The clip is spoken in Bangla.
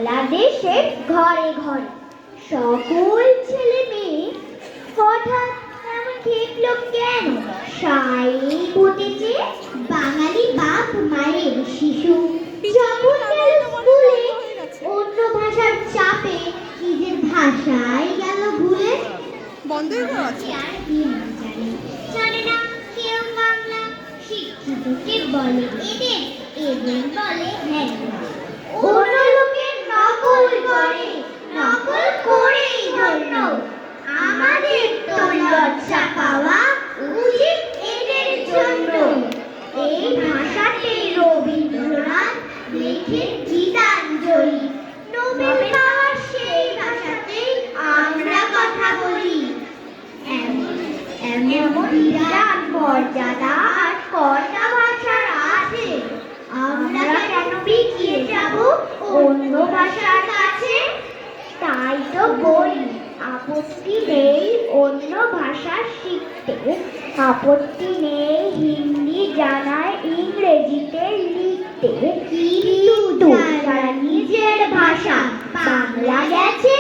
বাংলাদেশের ঘরে ঘরে সকল ছেলে মেয়ে হঠাৎ এমন খেপলো কেন? সাই ফুটেছে বাঙালি বাপ মায়ের শিশু যখন গেল স্কুলে অন্য ভাষার চাপে নিজের ভাষায় গেল ভুলে। বন্ধই করা আছে। আর হিন্দি জানে না কেউ বাংলা, শিক্ষিতকে বলে এদের, এদের বলে হ্যাঁ। অন্য লোকের নকল করে, নকল করেই ধন্য। আমাদের তো লজ্জা পাওয়া উচিত এদের জন্য। এই ভাষাতে রবীন্দ্রনাথ লেখেন গীতাঞ্জলি। নোবেল পাওয়া সেই ভাষাতে আমরা কথা বলি। এমন বিরাট মর্যাদা আর কর্তা ভাষার আছে, আমরা কেন পিছিয়ে যাব অন্য ভাষার কাছে? তাই তো বলি আপত্তি নেই অন্য ভাষা শিখতে, আপত্তি নেই হিন্দি জানায় ইংরেজিতে লিখতে, কিন্তু যারা নিজের ভাষা বাংলা গেছে